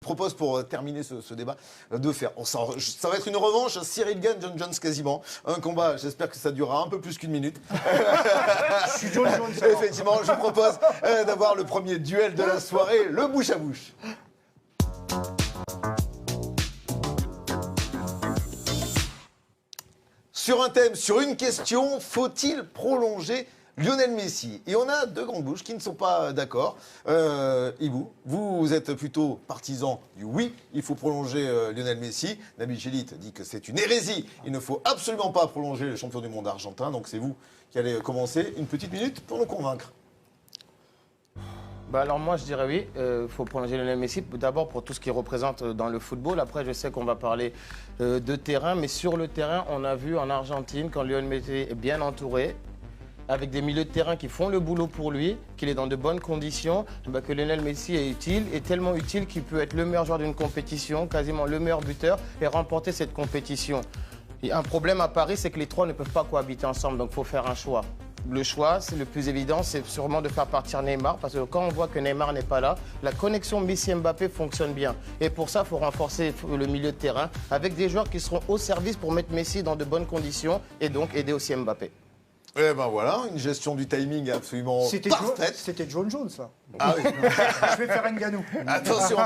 propose pour terminer ce débat de faire. Ça va être une revanche, Cyril Gane, John Jones quasiment. Un combat, j'espère que ça durera un peu plus qu'1 minute. Je suis John Jones. Effectivement, je vous propose d'avoir le premier duel de la soirée, le bouche à bouche. Sur un thème, sur une question, faut-il prolonger Lionel Messi? Et on a deux grandes bouches qui ne sont pas d'accord. Ibou, vous êtes plutôt partisan du oui, il faut prolonger Lionel Messi. Nabil Chélit dit que c'est une hérésie, il ne faut absolument pas prolonger le champion du monde argentin. Donc c'est vous qui allez commencer. Une petite minute pour nous convaincre. Bah alors moi je dirais oui, il faut prolonger Lionel Messi, d'abord pour tout ce qu'il représente dans le football. Après je sais qu'on va parler de terrain, mais sur le terrain on a vu en Argentine quand Lionel Messi est bien entouré, avec des milieux de terrain qui font le boulot pour lui, qu'il est dans de bonnes conditions, bah que Lionel Messi est utile, et tellement utile qu'il peut être le meilleur joueur d'une compétition, quasiment le meilleur buteur, et remporter cette compétition. Et un problème à Paris, c'est que les trois ne peuvent pas cohabiter ensemble, donc il faut faire un choix. Le choix, c'est le plus évident, c'est sûrement de faire partir Neymar, parce que quand on voit que Neymar n'est pas là, la connexion Messi-Mbappé fonctionne bien. Et pour ça, il faut renforcer le milieu de terrain avec des joueurs qui seront au service pour mettre Messi dans de bonnes conditions et donc aider aussi Mbappé. Eh ben voilà, une gestion du timing absolument parfaite. C'était John Jones, ça. Ah oui. Je vais faire Ngannou. Attention,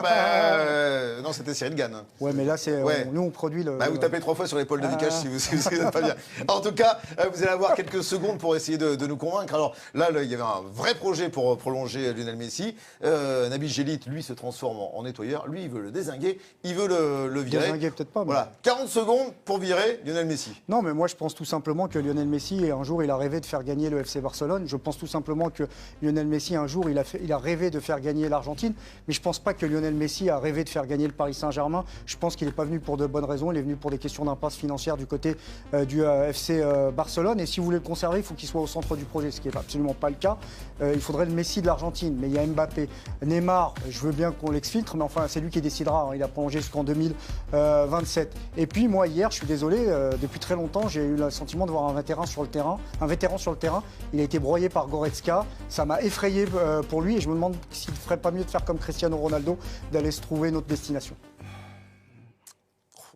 non, c'était Cyril Gane. Ouais, mais là, c'est nous, on produit le... Vous tapez 3 fois sur l'épaule de Vikash si vous n'êtes pas bien. En tout cas, vous allez avoir quelques secondes pour essayer de nous convaincre. Alors là, il y avait un vrai projet pour prolonger Lionel Messi. Nabil Chélit, lui, se transforme en nettoyeur. Lui, il veut le dézinguer, il veut le virer. Dézinguer, peut-être pas. Mais... Voilà, 40 secondes pour virer Lionel Messi. Non, mais moi, je pense tout simplement que Lionel Messi, un jour, il a rêvé de faire gagner le FC Barcelone. Je pense tout simplement que Lionel Messi, un jour, il a rêvé de faire gagner l'Argentine. Mais je ne pense pas que Lionel Messi a rêvé de faire gagner le Paris Saint-Germain. Je pense qu'il n'est pas venu pour de bonnes raisons. Il est venu pour des questions d'impasse financière du côté du FC Barcelone. Et si vous voulez le conserver, il faut qu'il soit au centre du projet, ce qui n'est absolument pas le cas. Il faudrait le Messi de l'Argentine. Mais il y a Mbappé. Neymar, je veux bien qu'on l'exfiltre, mais enfin, c'est lui qui décidera. Il a prolongé jusqu'en 2027. Et puis, moi, hier, je suis désolé, depuis très longtemps, j'ai eu le sentiment de voir un vétéran sur le terrain. Il a été broyé par Goretzka. Ça m'a effrayé pour lui et je me demande s'il ne ferait pas mieux de faire comme Cristiano Ronaldo, d'aller se trouver une autre destination.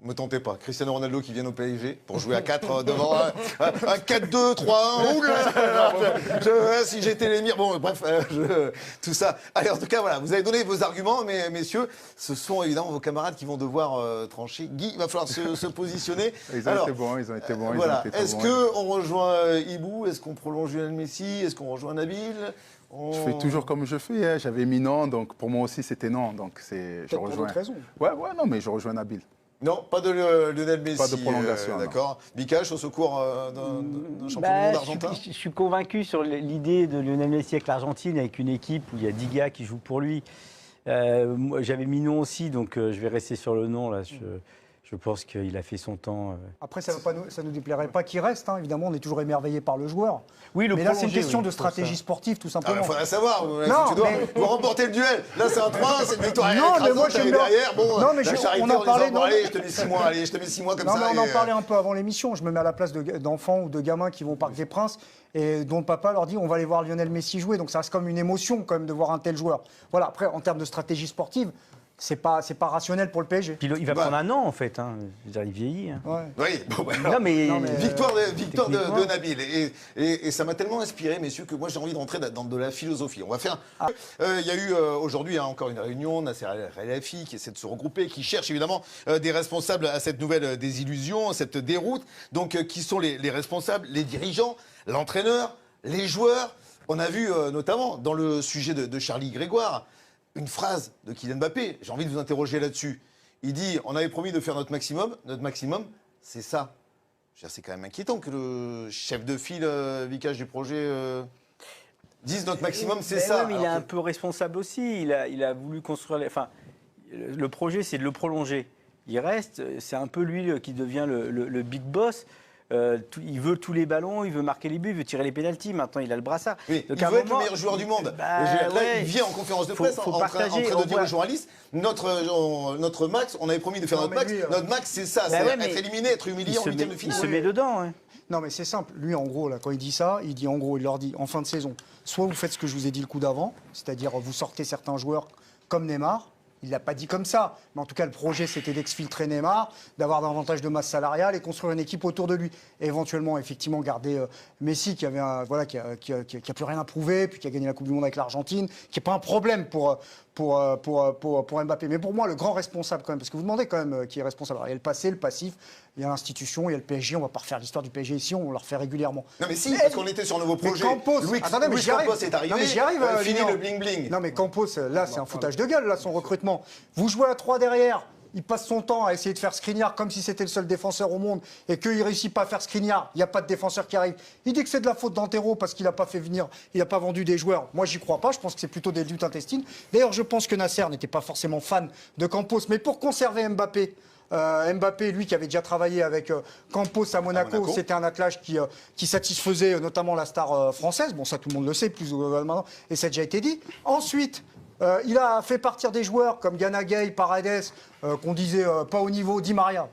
Me tentez pas. Cristiano Ronaldo qui vient au PSG pour jouer à 4 devant un 4-2, 3-1. Si j'étais l'émir. Bon, bref, tout ça. Allez, en tout cas, voilà, vous avez donné vos arguments, mais messieurs, ce sont évidemment vos camarades qui vont devoir trancher. Guy, il va falloir se positionner. Ils ont été bons. Voilà. Est-ce qu'on rejoint Ibou? Est-ce qu'on prolonge Lionel Messi? Est-ce qu'on rejoint Nabil? Je fais toujours comme je fais. Hein. J'avais mis non, donc pour moi aussi c'était non. Donc je rejoins. Pour d'autres raisons. Ouais, non, mais je rejoins Nabil. Non, pas de Lionel Messi. Pas de prolongation. D'accord. Vikash, au secours d'un champion du monde argentin. Je suis convaincu sur l'idée de Lionel Messi avec l'Argentine, avec une équipe où il y a 10 gars qui jouent pour lui. J'avais mis non aussi, donc je vais rester sur le non. Là. Je pense qu'il a fait son temps. Après, ça ne nous déplairait pas qu'il reste. Hein. Évidemment, on est toujours émerveillé par le joueur. Oui, mais là, c'est une question de stratégie sportive, tout simplement. Il faudrait savoir. Tu dois remporter le duel. Là, c'est un 3-1, c'est une victoire. Non, mais moi, j'aime bien. Derrière. Bon, non, mais on en parlait. Allez, je te mets 6 mois. Allez, je te mets 6 mois comme ça. Non, mais on en parlait un peu avant l'émission. Je me mets à la place d'enfants ou de gamins qui vont au Parc des Princes et dont le papa leur dit on va aller voir Lionel Messi jouer. Donc, ça reste comme une émotion quand même de voir un tel joueur. Voilà. Après, en termes de stratégie sportive. C'est pas rationnel pour le PSG. Puis il va prendre un an en fait. Hein. Je veux dire, il vieillit. Hein. Ouais. Oui. Bon, alors, non, mais victoire de Nabil. Et ça m'a tellement inspiré, messieurs, que moi j'ai envie de rentrer dans de la philosophie. On va faire. Il y a eu aujourd'hui encore une réunion, Nasser El-Khelaifi, qui essaie de se regrouper, qui cherche évidemment des responsables à cette nouvelle désillusion, cette déroute. Donc, qui sont les responsables? Les dirigeants, l'entraîneur, les joueurs. On a vu notamment dans le sujet de Charlie Grégoire. Une phrase de Kylian Mbappé, j'ai envie de vous interroger là-dessus. Il dit, on avait promis de faire notre maximum, c'est ça. C'est quand même inquiétant que le chef de file, Vikash du projet, dise notre maximum, c'est ça. Ouais, mais il est un peu responsable aussi, il a voulu construire... Enfin, le projet, c'est de le prolonger. Il reste, c'est un peu lui qui devient le big boss. Il veut tous les ballons, il veut marquer les buts, il veut tirer les pénaltys. Maintenant, il a le brassard. Oui, il veut être le meilleur joueur du monde. Là, il vient en conférence de presse en train de dire aux journalistes notre max, on avait promis de faire notre max. Notre max, c'est ça, c'est être éliminé, être humilié en huitième de finale. Il se met dedans. Hein. Non, mais c'est simple. Lui, en gros, là, quand il dit ça, il leur dit en fin de saison, soit vous faites ce que je vous ai dit le coup d'avant, c'est-à-dire vous sortez certains joueurs comme Neymar. Il ne l'a pas dit comme ça. Mais en tout cas, le projet, c'était d'exfiltrer Neymar, d'avoir davantage de masse salariale et construire une équipe autour de lui. Et éventuellement, effectivement, garder Messi, qui a plus rien à prouver, puis qui a gagné la Coupe du Monde avec l'Argentine, qui n'est pas un problème pour Mbappé. Mais pour moi, le grand responsable, quand même, parce que vous demandez quand même qui est responsable. Alors, il y a le passé, le passif, il y a l'institution, il y a le PSG. On ne va pas refaire l'histoire du PSG ici, on le refait régulièrement. Non, mais si, parce qu'on était sur un nouveau projet. Campos, Louis j'y arrive. Campos est arrivé. Non, mais j'y arrive. Fini Lilian. le bling-bling. Non, mais Campos, là, c'est un foutage de gueule, là, son recrutement. Vous jouez à 3 derrière. Il passe son temps à essayer de faire Skriniar comme si c'était le seul défenseur au monde et qu'il ne réussit pas à faire Skriniar. Il n'y a pas de défenseur qui arrive. Il dit que c'est de la faute d'Antero parce qu'il n'a pas fait venir, il n'a pas vendu des joueurs. Moi, j'y crois pas. Je pense que c'est plutôt des luttes intestines. D'ailleurs, je pense que Nasser n'était pas forcément fan de Campos. Mais pour conserver Mbappé, Mbappé, lui, qui avait déjà travaillé avec Campos à Monaco, c'était un attelage qui satisfaisait notamment la star française. Bon, ça, tout le monde le sait, plus ou moins maintenant, et ça a déjà été dit. Ensuite, il a fait partir des joueurs comme Gana Gueye, Paredes, qu'on disait pas au niveau, Di Maria.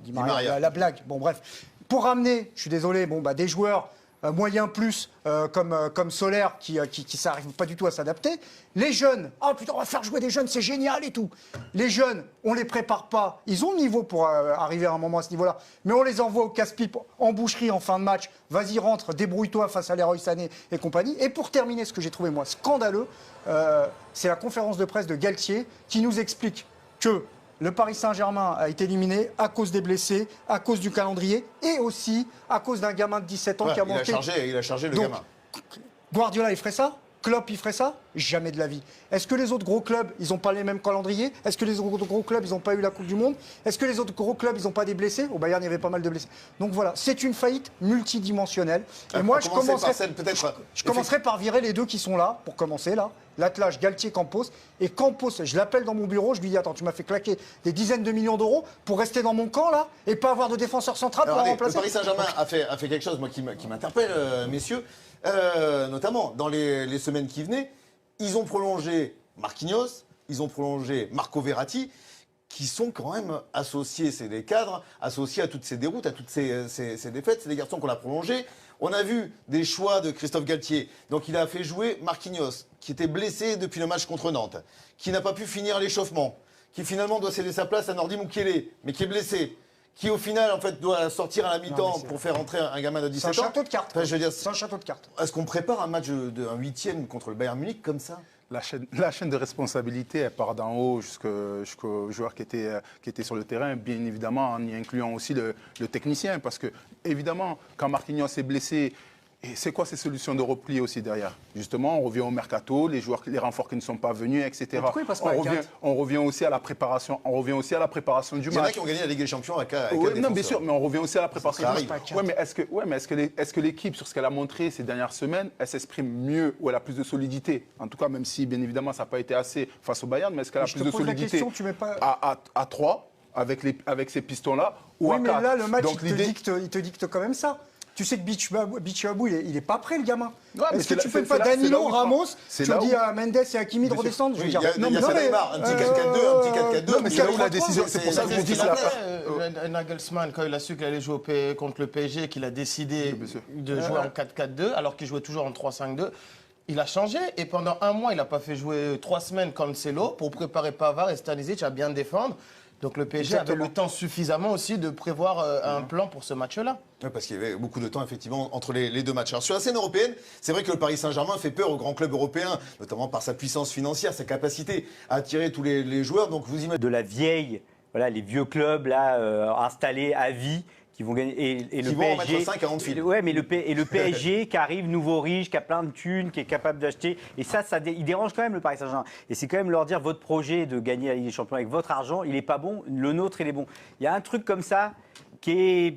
La blague. Bon, bref. Pour ramener, je suis désolé, des joueurs moyens plus comme Solaire qui n'arrive pas du tout à s'adapter. Les jeunes, oh putain, on va faire jouer des jeunes, c'est génial et tout. Les jeunes, on les prépare pas. Ils ont le niveau pour arriver à un moment à ce niveau-là. Mais on les envoie au casse-pipe en boucherie en fin de match. Vas-y, rentre, débrouille-toi face à Leroy Sané et compagnie. Et pour terminer, ce que j'ai trouvé, moi, scandaleux, c'est la conférence de presse de Galtier qui nous explique que le Paris Saint-Germain a été éliminé à cause des blessés, à cause du calendrier et aussi à cause d'un gamin de 17 ans qui a manqué. Il a chargé le Donc, gamin. Guardiola, il ferait ça ? Klopp, il ferait ça ? Jamais de la vie. Est-ce que les autres gros clubs, ils n'ont pas les mêmes calendriers ? Est-ce que les autres gros clubs, ils n'ont pas eu la Coupe du Monde ? Est-ce que les autres gros clubs, ils n'ont pas des blessés ? Au Bayern, il y avait pas mal de blessés. Donc voilà, c'est une faillite multidimensionnelle. Et moi, je commencerai par virer les deux qui sont là, pour commencer, là. L'attelage Galtier-Campos. Et Campos, je l'appelle dans mon bureau, je lui dis, attends, tu m'as fait claquer des dizaines de millions d'euros pour rester dans mon camp, là, et pas avoir de défenseur central pour remplacer. Le Paris Saint-Germain a fait quelque chose, moi, qui m'interpelle, messieurs, notamment dans les semaines qui venaient. Ils ont prolongé Marquinhos, ils ont prolongé Marco Verratti, qui sont quand même associés, c'est des cadres, associés à toutes ces déroutes, à toutes ces défaites. C'est des garçons qu'on a prolongés. On a vu des choix de Christophe Galtier. Donc il a fait jouer Marquinhos, qui était blessé depuis le match contre Nantes, qui n'a pas pu finir l'échauffement, qui finalement doit céder sa place à Nordi Mukiele, mais qui est blessé, qui au final en fait doit sortir à la mi-temps pour faire entrer un gamin de 17 ans. C'est un château de cartes. Enfin, je veux dire, c'est un château de cartes. Est-ce qu'on prépare un match un huitième contre le Bayern Munich comme ça ? La chaîne de responsabilité, elle part d'en haut jusqu'aux joueurs qui étaient sur le terrain, bien évidemment, en y incluant aussi le technicien. Parce que, évidemment, quand Marquinhos est blessé, et c'est quoi ces solutions de repli aussi derrière ? Justement, on revient au mercato, les renforts qui ne sont pas venus, etc. On revient aussi à la préparation. On revient aussi à la préparation du match. Il y en a qui ont gagné la Ligue des Champions avec non, bien sûr, mais on revient aussi à la préparation du match. Oui, mais est-ce que l'équipe, sur ce qu'elle a montré ces dernières semaines, elle s'exprime mieux ou elle a plus de solidité ? En tout cas, même si, bien évidemment, ça n'a pas été assez face au Bayern, mais est-ce qu'elle a plus de solidité à 3 avec ces pistons-là ou à 4 ? Oui, mais là, le match, il te dicte quand même ça. Tu sais que Bichabou, il n'est pas prêt, le gamin. Ouais, est-ce que tu fais pas Danilo, Ramos, tu dis à Mendes et Hakimi de redescendre ? Il y a Neymar, un petit 4-4-2, Non, mais c'est là où la décision, c'est pour ça que je dis Nagelsmann, quand il a su qu'il allait jouer contre le PSG, qu'il a décidé de jouer en 4-4-2, alors qu'il jouait toujours en 3-5-2, il a changé. Et pendant un mois, il n'a pas fait jouer 3 semaines Cancelo pour préparer Pavard et Stanisic à bien défendre. Donc le PSG avait le temps suffisamment aussi de prévoir un plan pour ce match-là. Oui, parce qu'il y avait beaucoup de temps, effectivement, entre les deux matchs. Alors, sur la scène européenne, c'est vrai que le Paris Saint-Germain fait peur aux grands clubs européens, notamment par sa puissance financière, sa capacité à attirer tous les joueurs. Donc, vous imaginez... De la vieille, voilà, les vieux clubs là, installés à vie, qui vont gagner. Et qui le vont PSG, en mettre 5 à Anfield. Ouais, mais le PSG qui arrive nouveau riche, qui a plein de thunes, qui est capable d'acheter. Et ça il dérange quand même le Paris Saint-Germain. Et c'est quand même leur dire votre projet de gagner la Ligue des Champions avec votre argent, il n'est pas bon. Le nôtre, il est bon. Il y a un truc comme ça qui est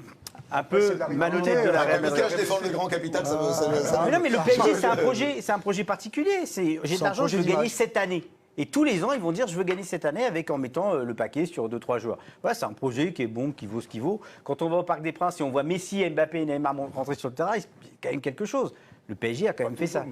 un peu malhonnête de la Real Madrid. Je défends le grand capital, ça Mais non, mais le PSG, c'est un projet particulier. J'ai de l'argent, je veux gagner cette année. Et tous les ans, ils vont dire je veux gagner cette année en mettant le paquet sur 2-3 joueurs. Voilà, c'est un projet qui est bon, qui vaut ce qu'il vaut. Quand on va au Parc des Princes et on voit Messi, Mbappé et Neymar rentrer sur le terrain, il y a quand même quelque chose. Le PSG a quand même fait ça.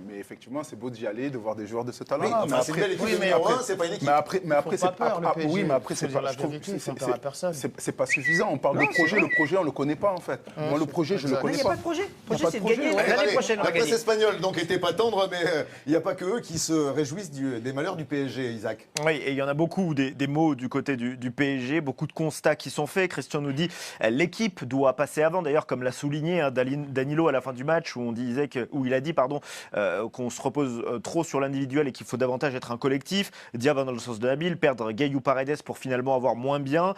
Mais effectivement, c'est beau d'y aller, de voir des joueurs de ce Oui, talent-là. enfin, c'est une belle équipe numéro 1, c'est pas une équipe. Mais après, Faut pas peur, le PSG. oui, mais après, Faut c'est dire pas, la je trouve, vérité, ça fait peur à personne. c'est pas suffisant. On parle de projet, le projet, on le connaît pas en fait. Moi, le projet, je le exact. Mais connais il n'y a pas. pas de projet. Le Il y a projet, pas c'est de de gagner. projet, L'année prochaine, on la va presse gagner. espagnole donc était pas tendre, mais il n'y a pas que eux qui se réjouissent des malheurs du PSG, Isaac. Oui, et il y en a beaucoup des mots du côté du PSG, beaucoup de constats qui sont faits. Christian nous dit l'équipe doit passer avant. D'ailleurs, comme l'a souligné Danilo à la fin du match, où il a dit qu'on se repose trop sur l'individuel et qu'il faut davantage être un collectif. Dia va dans le sens de Nabil, perdre Gay ou Paredes pour finalement avoir moins bien.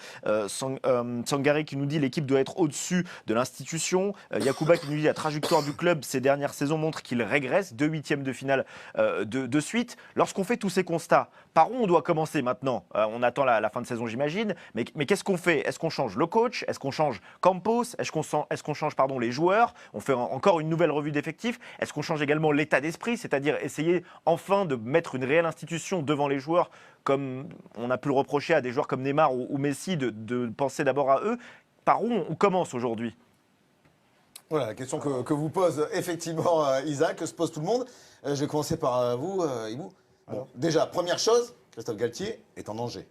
Sangare qui nous dit l'équipe doit être au-dessus de l'institution. Yacouba qui nous dit la trajectoire du club ces dernières saisons montre qu'il régresse, 2 huitièmes de finale de suite. Lorsqu'on fait tous ces constats, par où on doit commencer maintenant? On attend la fin de saison, j'imagine, mais qu'est-ce qu'on fait? Est-ce qu'on change le coach? Est-ce qu'on change Campos? Est-ce qu'on change les joueurs? On fait encore une nouvelle revue d'effectifs? Est-ce qu'on change également l'état d'esprit, c'est-à-dire essayer enfin de mettre une réelle institution devant les joueurs, comme on a pu le reprocher à des joueurs comme Neymar ou Messi de penser d'abord à eux? Par où on commence aujourd'hui? Voilà la question que vous pose effectivement Isaac, que se pose tout le monde. Je vais commencer par vous, Ibou. Bon, déjà, première chose, Christophe Galtier est en danger.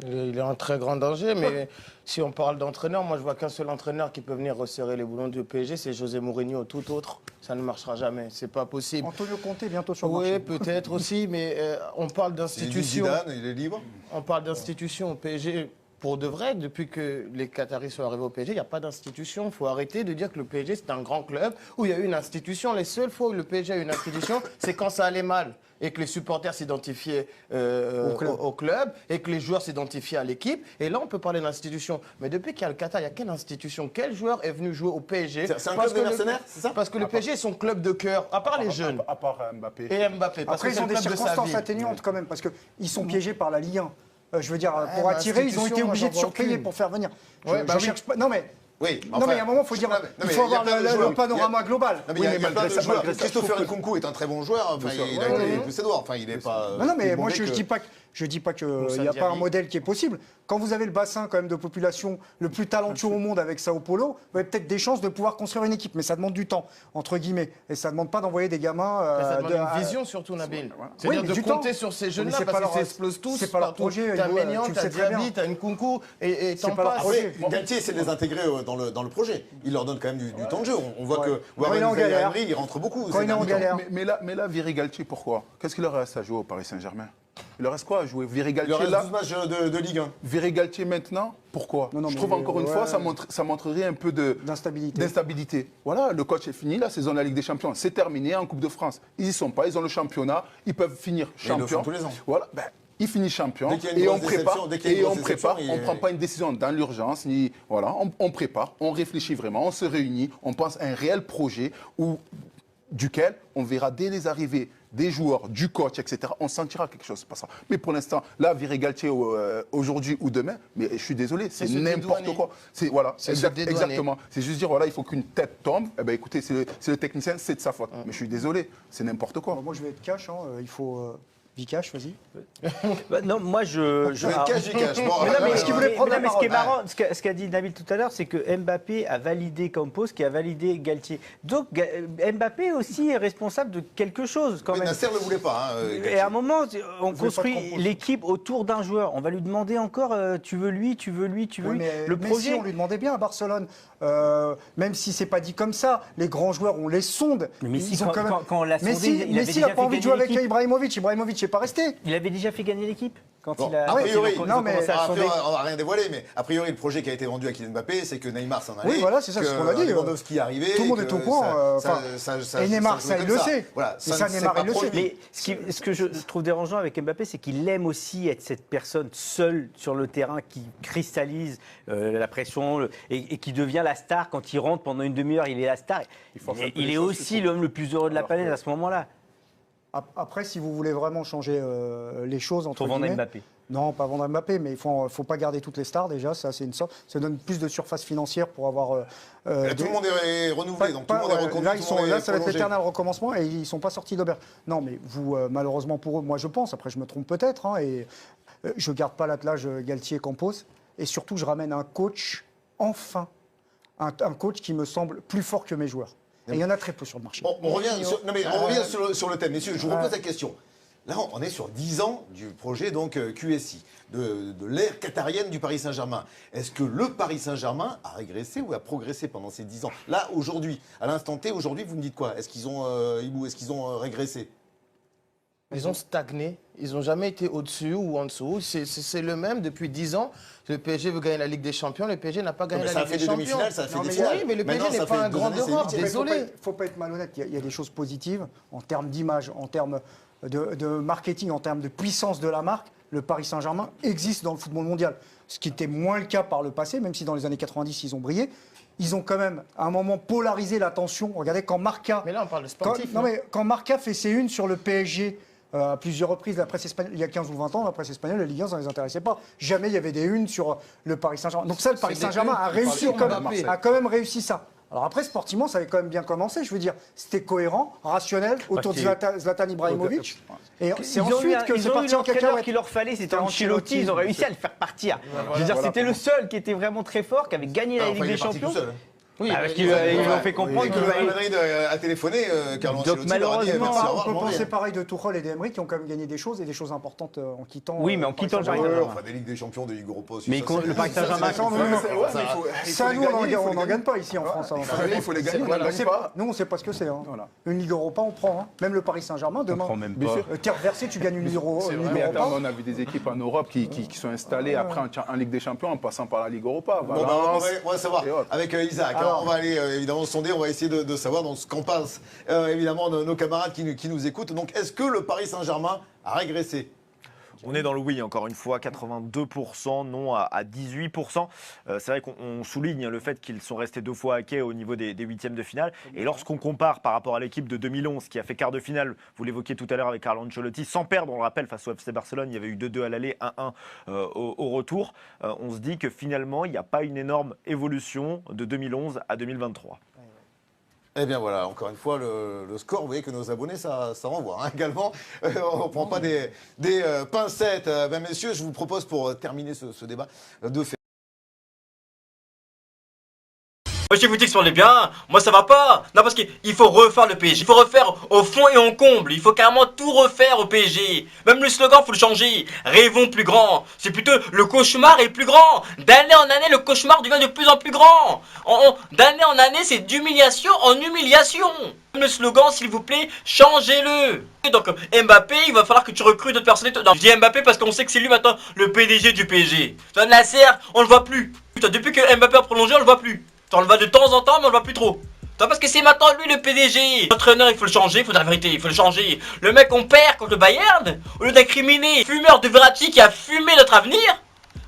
Il est en très grand danger, mais si on parle d'entraîneur, moi je vois qu'un seul entraîneur qui peut venir resserrer les boulons du PSG, c'est José Mourinho. Tout autre, ça ne marchera jamais. C'est pas possible. Antonio Conte bientôt sur le Oui, marché. peut-être aussi, mais on parle Il dit d'institution. Zidane, il est libre. On parle d'institution au PSG. Pour de vrai, depuis que les Qataris sont arrivés au PSG, il n'y a pas d'institution. Il faut arrêter de dire que le PSG, c'est un grand club où il y a eu une institution. Les seules fois où le PSG a eu une institution, c'est quand ça allait mal et que les supporters s'identifiaient au club et que les joueurs s'identifiaient à l'équipe. Et là, on peut parler d'institution. Mais depuis qu'il y a le Qatar, il y a quelle institution? Quel joueur est venu jouer au PSG? C'est un club de mercenaires, c'est ça? Parce que le PSG est son club de cœur, à part les jeunes. À part Mbappé. Et Mbappé, parce Après, que ils c'est ont le des club de sa circonstances vie. atténuantes quand même, parce qu'ils sont piégés par la Ligue 1. Je veux dire, pour bah, attirer, ils ont été institution, obligés moi, de j'en vois surpayer aucune. pour faire venir. Ouais, bah oui. cherche pas. Non, mais. Oui, Non, mais à un moment, il faut dire, Non, il mais faut il y a avoir plein de joueurs. le panorama global. Non, mais il y a plein de malgré ça, joueurs. malgré ça, Christopher Nkunku est un très bon joueur. Enfin, il a été poussé dehors. Enfin, il n'est pas. Non, mais plus moi, mauvais je que- dis pas qu'il n'y a Diaby. pas un modèle qui est possible. Quand vous avez le bassin quand même de population le plus talentueux au monde avec Sao Paulo, vous avez peut-être des chances de pouvoir construire une équipe, mais ça demande du temps, entre guillemets. Et ça ne demande pas d'envoyer des gamins. Ça demande une vision surtout, Nabil. C'est-à-dire mais de du compter temps. sur ces Mais jeunes-là c'est pas parce leur- qu'ils s'explosent tous. c'est pas leur partout. projet, T'as Hugo, Maignan, tu le t'as sais très Diaby, bien. t'as Nkunku et C'est t'en pas leur passes. projet. Galtier essaie de les intégrer dans le projet. Il leur donne quand même du temps de jeu. On voit que Quand il est en Warren galère. Emery, il rentre beaucoup. Quand il est en galère. Mais là, virer Galtier, pourquoi? Qu'est-ce qu'il leur reste à jouer au Paris Saint-Germain? Il leur reste quoi à jouer? Virer Il leur Galtier reste là 12 matchs de Ligue 1. Virer Galtier maintenant, pourquoi? Non, Je mais trouve encore une ouais. fois, ça montrerait un peu d'instabilité. Voilà, le coach est fini, la saison de la Ligue des Champions, c'est terminé en Coupe de France. Ils y sont pas, ils ont le championnat, ils peuvent finir ils le champion. font tous les ans. Voilà, ils finissent champion Dès qu'il y a une et grosse on prépare. déception, dès qu'il y a une Et on grosse prépare, déception, on prend pas une décision dans l'urgence, ni voilà, on prépare, on réfléchit vraiment, on se réunit, on pense à un réel projet duquel on verra dès les arrivées des joueurs, du coach, etc. On sentira quelque chose par ça. Mais pour l'instant, là, virer Galtier aujourd'hui ou demain, mais je suis désolé, c'est se n'importe dédouaner. quoi. C'est voilà, C'est se dédouaner. exactement. C'est juste dire voilà, il faut qu'une tête tombe. Eh ben écoutez, c'est le technicien, c'est de sa faute. Mais je suis désolé, c'est n'importe quoi. Moi, je vais être cash. Il faut. Vikash, vas-y. Bah, non, moi je. Je vais être cash. Bon, Mais non, mais Est-ce qu'il voulait prendre la ce qui est parole marrant, ce qu'a dit Nabil tout à l'heure, c'est que Mbappé a validé Campos, qui a validé Galtier. Donc Mbappé aussi est responsable de quelque chose quand Mais même. Nasser ne le voulait pas. Et à un moment, on pas construit de Campos. l'équipe autour d'un joueur. On va lui demander encore, tu veux lui, tu veux lui, tu veux Oui, lui. mais Le Messi, projet. on lui demandait bien à Barcelone. Même si c'est pas dit comme ça, les grands joueurs, on les sonde. Mais Messi, Ils ont quand même- quand on l'a sondé, Messi, il avait Messi déjà n'a pas fait envie de jouer gagner avec l'équipe. Ibrahimovic. Ibrahimovic n'est pas resté. Il avait déjà fait gagner l'équipe quand Bon, il a. a priori, ils ont non, mais- commencé à Après, sonder. on va rien dévoiler, mais a priori, le projet qui a été vendu à Kylian Mbappé, c'est que Neymar s'en allait. Oui, voilà, c'est ça, que c'est ce qu'on a dit. Lewandowski est arrivé. Tout le monde que est au courant, et Neymar, se ça, joue il comme le sait. Voilà, Et ça, ne s'est Neymar, pas il le sait. produit. Mais ce que je trouve dérangeant avec Mbappé, c'est qu'il aime aussi être cette personne seule sur le terrain qui cristallise la pression et qui devient la star. Quand il rentre pendant une demi-heure, il est la star. force un peu Il les est choses, aussi l'homme le plus heureux de la Alors planète que- à ce moment-là. Après, si vous voulez vraiment changer les choses, entre Pour vendre guillemets, Mbappé. Non, pas vendre Mbappé, mais il ne faut pas garder toutes les stars déjà. Ça, c'est une sorte. Ça donne plus de surface financière pour avoir. Là, tout le monde est renouvelé, donc tout le monde est reconduit. Là, tout le monde là, est ça va être prolongé. l'éternel recommencement et ils ne sont pas sortis d'auberge. Non, mais vous, malheureusement pour eux, moi je pense, après je me trompe peut-être, hein, et je ne garde pas l'attelage Galtier-Campos. Et surtout, je ramène un coach, enfin, un coach qui me semble plus fort que mes joueurs. Et il y en a très peu sur le marché. On revient, sur le thème. Messieurs, je vous repose la question. Là, on est sur 10 ans du projet donc QSI, de l'ère qatarienne du Paris Saint-Germain. Est-ce que le Paris Saint-Germain a régressé ou a progressé pendant ces 10 ans? Là, aujourd'hui, à l'instant T, aujourd'hui, vous me dites quoi? Est-ce qu'ils ont régressé? Ils ont stagné, ils n'ont jamais été au-dessus ou en dessous. C'est le même depuis 10 ans. Le PSG veut gagner la Ligue des Champions, le PSG n'a pas gagné la Ligue des Champions. Ça a fait des demi-finales, ça a fait Non, des mais finales. oui, mais le PSG Maintenant, n'est ça pas fait un 2 grand années, c'est d'Europe, huitième. désolé. Il ne faut pas être malhonnête, il y a des choses positives en termes d'image, en termes de marketing, en termes de puissance de la marque. Le Paris Saint-Germain existe dans le football mondial, ce qui était moins le cas par le passé, même si dans les années 90, ils ont brillé. Ils ont quand même, à un moment, polarisé l'attention. Regardez, quand Marca... Mais là, on parle de sportif. Quand Marca fait ses unes sur le PSG... à plusieurs reprises, la presse espagnole, il y a 15 ou 20 ans, la presse espagnole, la Ligue 1, ça ne les intéressait pas. Jamais il y avait des unes sur le Paris Saint-Germain. Donc ça, le Paris Saint-Germain a quand même réussi ça. Alors après, sportivement, ça avait quand même bien commencé. Je veux dire, c'était cohérent, rationnel, autour de Zlatan Ibrahimovic. Et c'est ensuite que c'est parti en cacahuète. Qu'il leur fallait, c'était Ancelotti. Ils ont réussi à le faire partir. Je veux dire, c'était le seul qui était vraiment très fort, qui avait gagné la Ligue des Champions. Oui, parce qu'ils ont fait comprendre que le Madrid a téléphoné, Carlo Ancelotti leur a dit merci, au revoir. On peut penser pareil de Tuchel et d'Emery qui ont quand même gagné des choses et des choses importantes en quittant. Oui, mais en quittant le Paris Saint-Germain. Enfin, des Ligues des Champions, des Ligue Europa. Mais le Paris Saint-Germain, ça, nous, on n'en gagne pas ici en France. Il faut les gagner, on ne gagne pas. Nous, on ne sait pas ce que c'est. Une Ligue Europa, on prend. Même le Paris Saint-Germain, demain, terre versée, tu gagnes une Ligue Europa. On a vu des équipes en Europe qui sont installées après en Ligue des Champions en passant par la Ligue Europa. On va savoir avec Isaac. On va aller évidemment sonder, on va essayer de savoir dans ce qu'en pensent évidemment nos camarades qui nous écoutent. Donc, est-ce que le Paris Saint-Germain a régressé? On est dans le oui, encore une fois, 82%, non à 18%. C'est vrai qu'on souligne le fait qu'ils sont restés 2 fois à quai au niveau des huitièmes de finale. Et lorsqu'on compare par rapport à l'équipe de 2011 qui a fait quart de finale, vous l'évoquiez tout à l'heure avec Carlo Ancelotti, sans perdre, on le rappelle, face au FC Barcelone, il y avait eu 2-2 à l'aller, 1-1 au retour. On se dit que finalement, il n'y a pas une énorme évolution de 2011 à 2023. Eh bien voilà, encore une fois, le score, vous voyez que nos abonnés, ça renvoie également. On ne prend pas des pincettes. Messieurs, je vous propose pour terminer ce débat de faire. Moi je vous dis que sur les biens, moi ça va pas. Non parce qu'il faut refaire le PSG. Il faut refaire au fond et en comble. Il faut carrément tout refaire au PSG. Même le slogan faut le changer. Rêvons plus grand. C'est plutôt le cauchemar est plus grand. D'année en année le cauchemar devient de plus en plus grand. D'année en année c'est d'humiliation en humiliation. Le slogan s'il vous plaît, changez-le. Donc Mbappé, il va falloir que tu recrutes d'autres personnes. Non, je dis Mbappé parce qu'on sait que c'est lui maintenant le PDG du PSG. Nasser, on le voit plus. Depuis que Mbappé a prolongé, on le voit plus. On le voit de temps en temps, mais on le voit plus trop. Parce que c'est maintenant lui le PDG. L'entraîneur, il faut le changer, il faut dire la vérité, il faut le changer. Le mec, on perd contre le Bayern. Au lieu d'incriminer fumeur de Verratti qui a fumé notre avenir.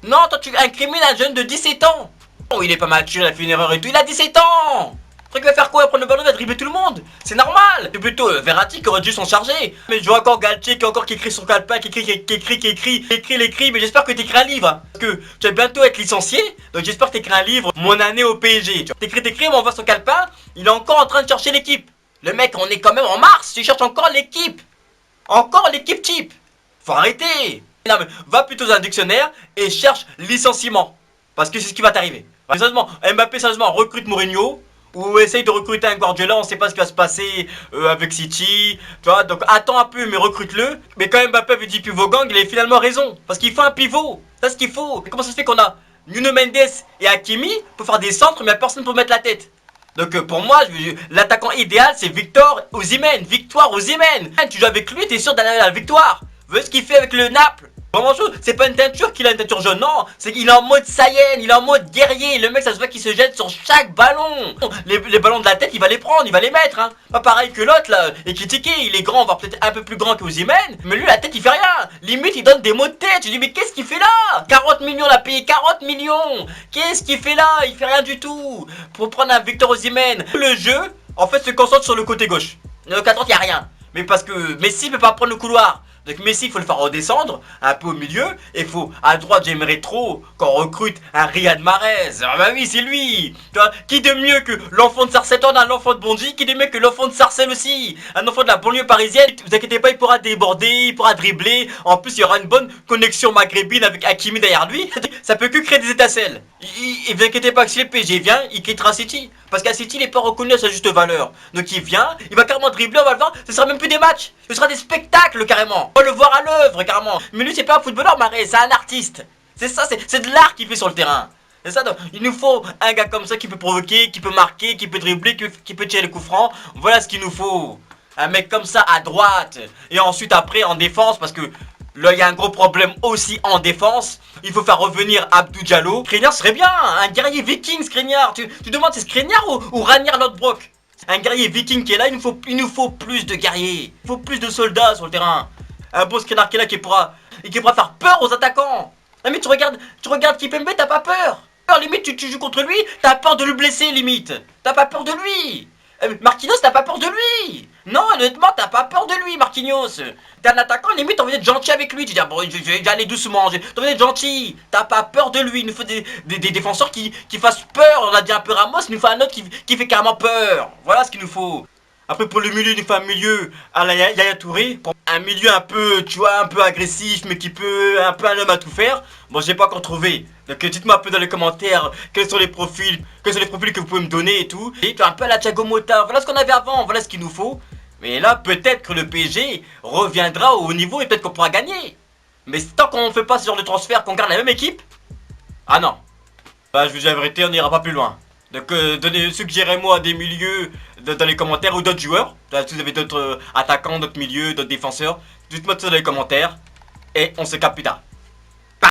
Non, toi, tu incrimines un jeune de 17 ans. Oh, il est pas mature, il a fait une erreur et tout. Il a 17 ans. Il va faire quoi? Prendre le ballon, il va dribbler tout le monde. C'est normal. C'est plutôt Verratti qui aurait dû s'en charger. Mais je vois encore Galtier qui écrit sur calepin, qui écrit. Mais j'espère que tu écris un livre. Parce que tu vas bientôt être licencié. Donc j'espère que tu écris un livre, Mon année au PSG. T'écris, mais on voit son calepin. Il est encore en train de chercher l'équipe. Le mec, on est quand même en mars. Tu cherches encore l'équipe. Encore l'équipe type. Faut arrêter. Non, mais va plutôt dans un dictionnaire et cherche licenciement. Parce que c'est ce qui va t'arriver. Sérieusement, Mbappé, sérieusement, recrute Mourinho. Ou essaye de recruter un Guardiola, on sait pas ce qui va se passer avec City, tu vois, donc attends un peu mais recrute-le. Mais quand Mbappé avait dit pivot gang, il a finalement raison, parce qu'il faut un pivot, c'est ce qu'il faut. Et comment ça se fait qu'on a Nuno Mendes et Hakimi pour faire des centres mais personne pour mettre la tête? Donc pour moi, l'attaquant idéal c'est Victor Osimhen, Victoire Osimhen. Tu joues avec lui, t'es sûr d'aller à la victoire. Vous voyez ce qu'il fait avec le Naples? Vraiment, c'est pas une teinture qu'il a, une teinture jaune, non, c'est qu'il est en mode Saiyan, il est en mode guerrier. Le mec, ça se voit qu'il se jette sur chaque ballon. Les ballons de la tête, il va les prendre, il va les mettre, hein. Pas pareil que l'autre là, et critiqué, il est grand, voire peut-être un peu plus grand que Osimhen, mais lui, la tête, il fait rien. Limite, il donne des mots de tête. Je dis, mais qu'est-ce qu'il fait là? 40 millions, on a payé 40 millions. Qu'est-ce qu'il fait là? Il fait rien du tout. Pour prendre un Victor Osimhen, le jeu, en fait, se concentre sur le côté gauche. Le 40, il n'y a rien. Mais parce que Messi peut pas prendre le couloir. Donc Messi, il faut le faire redescendre, un peu au milieu. Et il faut, à droite, j'aimerais trop qu'on recrute un Riyad Mahrez. Ah bah oui, c'est lui. Tu vois, qui de mieux que l'enfant de Sarcelles? On a un enfant de Bondy, qui de mieux que l'enfant de Sarcelles aussi? Un enfant de la banlieue parisienne. Vous inquiétez pas, il pourra déborder, il pourra dribbler. En plus, il y aura une bonne connexion maghrébine avec Hakimi derrière lui. Ça peut que créer des étincelles. Et vous inquiétez pas que si le PSG vient, il quittera City. Parce qu'à City, il n'est pas reconnu à sa juste valeur. Donc il vient, il va carrément dribbler, on va le voir, ce sera même plus des matchs, ce sera des spectacles carrément. On va le voir à l'œuvre carrément. Mais lui, c'est pas un footballeur, Marais, c'est un artiste. C'est ça, c'est de l'art qu'il fait sur le terrain. C'est ça, donc, il nous faut un gars comme ça qui peut provoquer, qui peut marquer, qui peut dribbler, qui peut tirer les coups francs. Voilà ce qu'il nous faut. Un mec comme ça à droite. Et ensuite après en défense, parce que là, il y a un gros problème aussi en défense. Il faut faire revenir Abdou Diallo. Skriniar serait bien, un guerrier viking, Skriniar. Tu demandes c'est Skriniar ou Ranier Lodbrok? Un guerrier viking qui est là, il nous faut plus de guerriers. Il faut plus de soldats sur le terrain. Un beau Skriniar qui est là qui pourra faire peur aux attaquants. Non mais tu regardes Kipembe, t'as pas peur. Limite, tu joues contre lui, t'as peur de le blesser, limite. T'as pas peur de lui. Marquinhos, t'as pas peur de lui. Non, honnêtement, t'as pas peur de lui, Marquinhos. T'es un attaquant, limite, t'as envie d'être gentil avec lui. Tu dis, ah bon, je vais aller doucement, t'as envie d'être gentil. T'as pas peur de lui. Il nous faut des défenseurs qui fassent peur. On a dit un peu Ramos, il nous faut un autre qui fait carrément peur. Voilà ce qu'il nous faut. Après, pour le milieu, il nous faut un milieu à la Yaya Touré. Un milieu un peu, tu vois, un peu agressif, mais qui peut, un peu un homme à tout faire. Bon, j'ai pas encore trouvé. Donc, dites-moi un peu dans les commentaires quels sont les profils que vous pouvez me donner et tout. Et un peu à la Thiago Motta. Voilà ce qu'on avait avant, voilà ce qu'il nous faut. Mais là, peut-être que le PSG reviendra au haut niveau et peut-être qu'on pourra gagner. Mais tant qu'on ne fait pas ce genre de transfert, qu'on garde la même équipe. Ah non. Bah, je vous dis la vérité, on n'ira pas plus loin. Donc, suggérez-moi des milieux dans les commentaires ou d'autres joueurs. Si vous avez d'autres attaquants, d'autres milieux, d'autres défenseurs, dites-moi tout ça dans les commentaires. Et on se capte plus tard.